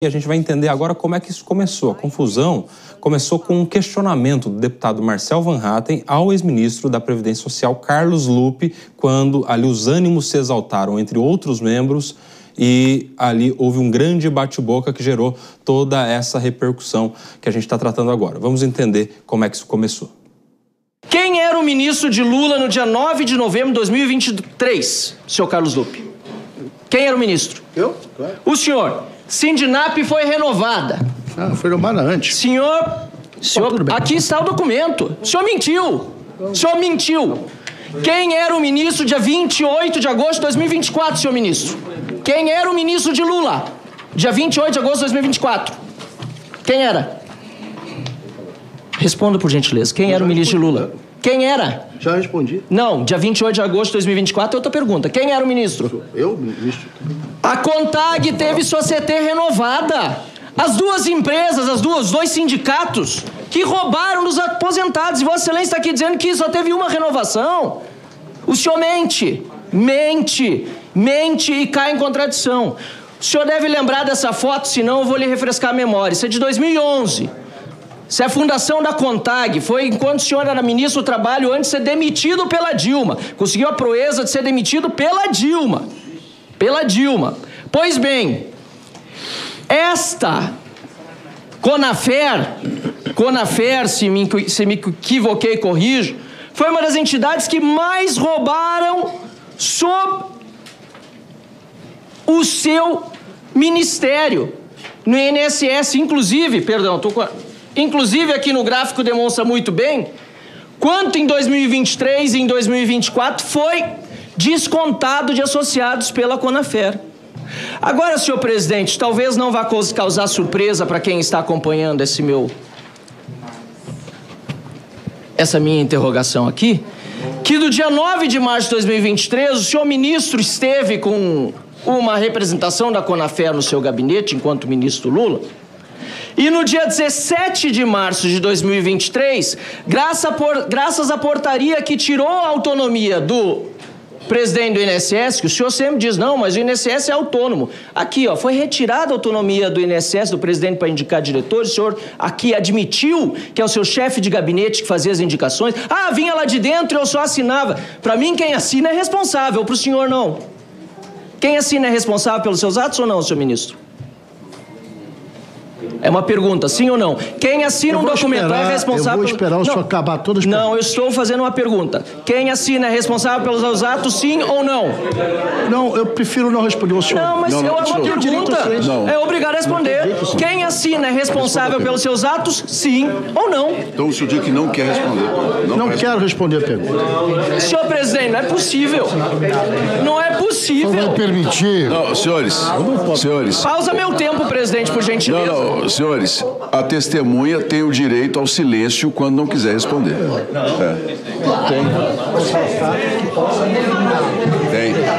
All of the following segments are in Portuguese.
E a gente vai entender agora como é que isso começou. A confusão começou com um questionamento do deputado Marcel Van Hatten ao ex-ministro da Previdência Social, Carlos Lupe, quando ali os ânimos se exaltaram entre outros membros e ali houve um grande bate-boca que gerou toda essa repercussão que a gente está tratando agora. Vamos entender como é que isso começou. Quem era o ministro de Lula no dia 9 de novembro de 2023, senhor Carlos Lupe? Quem era o ministro? Eu? Claro. O senhor. Sindinap foi renovada. Ah, foi renovada antes. Senhor, aqui está o documento. O senhor mentiu. O senhor mentiu. Quem era o ministro dia 28 de agosto de 2024, senhor ministro? Quem era o ministro de Lula? Dia 28 de agosto de 2024. Quem era? Responda, por gentileza. Quem era o ministro de Lula? Quem era? Já respondi. Não, dia 28 de agosto de 2024 é outra pergunta. Quem era o ministro? Eu, ministro. A CONTAG teve sua CT renovada. As duas empresas, os dois sindicatos que roubaram dos aposentados. E Vossa Excelência está aqui dizendo que só teve uma renovação. O senhor mente e cai em contradição. O senhor deve lembrar dessa foto, senão eu vou lhe refrescar a memória. Isso é de 2011. Isso é a fundação da CONTAG. Foi enquanto o senhor era ministro do Trabalho antes de ser demitido pela Dilma. Conseguiu a proeza de ser demitido pela Dilma. Pois bem, esta Conafer, se me equivoquei, corrijo, foi uma das entidades que mais roubaram sob o seu ministério. No INSS, inclusive aqui no gráfico demonstra muito bem quanto em 2023 e em 2024 foi descontado de associados pela Conafer. Agora, senhor presidente, talvez não vá causar surpresa para quem está acompanhando essa minha interrogação aqui, que do dia 9 de março de 2023, o senhor ministro esteve com uma representação da Conafer no seu gabinete, enquanto ministro Lula. E no dia 17 de março de 2023, graças à portaria que tirou a autonomia do presidente do INSS, que o senhor sempre diz, não, mas o INSS é autônomo. Aqui, foi retirada a autonomia do INSS, do presidente, para indicar diretores. O senhor aqui admitiu que é o seu chefe de gabinete que fazia as indicações. Ah, vinha lá de dentro e eu só assinava. Para mim, quem assina é responsável, para o senhor não. Quem assina é responsável pelos seus atos ou não, senhor ministro? É uma pergunta, sim ou não? Quem assina um documento é responsável... Eu vou esperar o senhor acabar todas as perguntas. Não, eu estou fazendo uma pergunta. Quem assina é responsável pelos seus atos, sim ou não? Não, eu prefiro não responder ao senhor. Não, mas é uma pergunta. É obrigado a responder. Quem assina é responsável pelos seus atos, sim ou não? Então o senhor diz que não quer responder. Não quero responder a pergunta. Senhor presidente, não é possível. Não é possível. Não vai permitir. Não, senhores. Pausa meu tempo, presidente, por gentileza. Não, senhores, a testemunha tem o direito ao silêncio quando não quiser responder.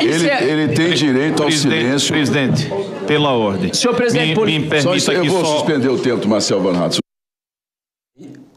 Ele tem direito ao silêncio. Presidente, pela ordem. Senhor presidente, me permita Eu vou suspender o tempo do Marcel Van Hatten.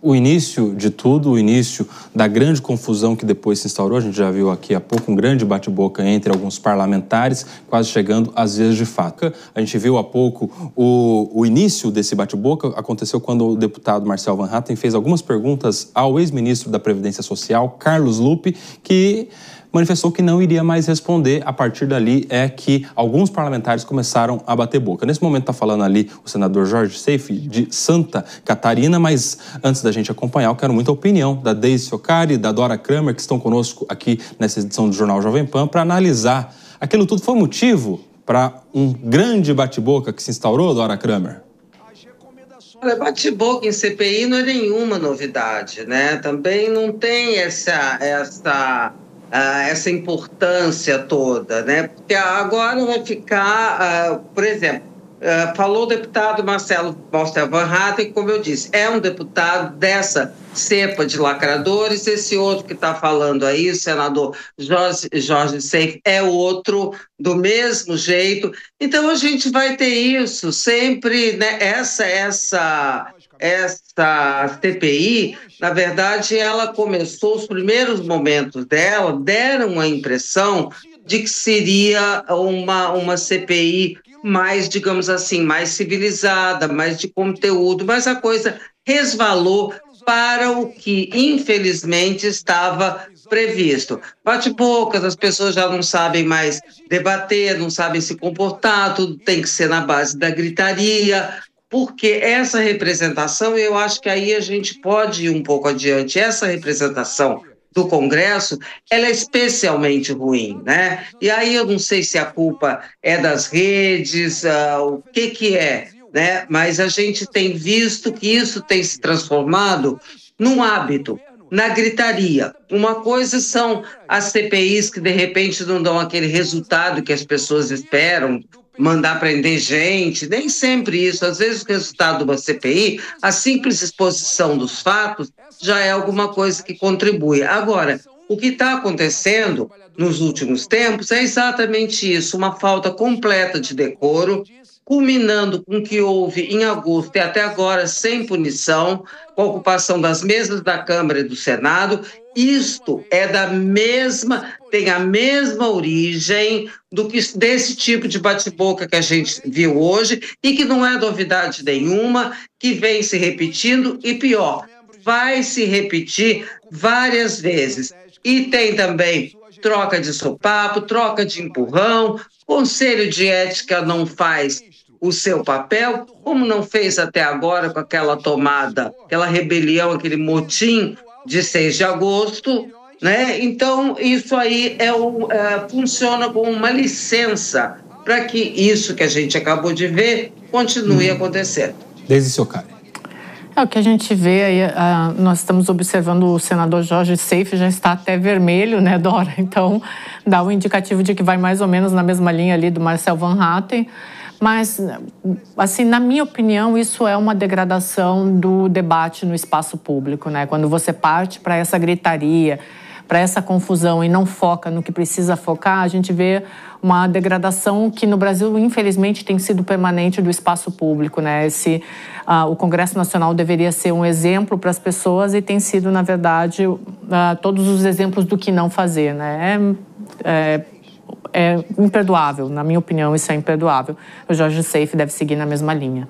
O início de tudo, o início da grande confusão que depois se instaurou, a gente já viu aqui há pouco um grande bate-boca entre alguns parlamentares, quase chegando às vias de fato. A gente viu há pouco o início desse bate-boca, aconteceu quando o deputado Marcel Van Hatten fez algumas perguntas ao ex-ministro da Previdência Social, Carlos Lupe, que manifestou que não iria mais responder. A partir dali é que alguns parlamentares começaram a bater boca. Nesse momento está falando ali o senador Jorge Seife, de Santa Catarina, mas antes da gente acompanhar, eu quero muita opinião da Deise Ciocari, da Dora Kramer, que estão conosco aqui nessa edição do Jornal Jovem Pan, para analisar aquilo tudo. Foi motivo para um grande bate-boca que se instaurou, Dora Kramer? Olha, bate-boca em CPI não é nenhuma novidade, né? Também não tem essa importância toda, né? Porque agora vai ficar, por exemplo, falou o deputado Marcel Van Hatten, como eu disse, é um deputado dessa cepa de lacradores. Esse outro que está falando aí, o senador Jorge Seife, é outro do mesmo jeito. Então a gente vai ter isso sempre, né? Essa CPI, na verdade, ela começou, os primeiros momentos dela deram a impressão de que seria uma CPI mais, digamos assim, mais civilizada, mais de conteúdo, mas a coisa resvalou para o que, infelizmente, estava previsto. Bate-bocas, as pessoas já não sabem mais debater, não sabem se comportar, tudo tem que ser na base da gritaria, porque essa representação, eu acho que aí a gente pode ir um pouco adiante, essa representação do Congresso, ela é especialmente ruim, né? E aí eu não sei se a culpa é das redes, o que é, né? Mas a gente tem visto que isso tem se transformado num hábito, na gritaria. Uma coisa são as CPIs que de repente não dão aquele resultado que as pessoas esperam, mandar prender gente, nem sempre isso. Às vezes o resultado de uma CPI, a simples exposição dos fatos, já é alguma coisa que contribui. Agora, o que está acontecendo nos últimos tempos é exatamente isso, uma falta completa de decoro, culminando com o que houve em agosto e até agora sem punição, com a ocupação das mesas da Câmara e do Senado. Isto é tem a mesma origem desse tipo de bate-boca que a gente viu hoje e que não é novidade nenhuma, que vem se repetindo e pior, vai se repetir várias vezes. E tem também troca de sopapo, troca de empurrão, Conselho de Ética não faz o seu papel, como não fez até agora com aquela tomada, aquela rebelião, aquele motim de 6 de agosto, né? Então, isso aí funciona como uma licença para que isso que a gente acabou de ver continue acontecendo. Desde Socari. O que a gente vê aí, nós estamos observando o senador Jorge Seife já está até vermelho, né, Dora? Então, dá um indicativo de que vai mais ou menos na mesma linha ali do Marcel Van Hatten. Mas, assim, na minha opinião, isso é uma degradação do debate no espaço público, né? Quando você parte para essa gritaria, para essa confusão e não foca no que precisa focar, a gente vê uma degradação que no Brasil, infelizmente, tem sido permanente do espaço público, né? O Congresso Nacional deveria ser um exemplo para as pessoas e tem sido, na verdade, todos os exemplos do que não fazer, né? É imperdoável, na minha opinião, isso é imperdoável. O Jorge Seife deve seguir na mesma linha.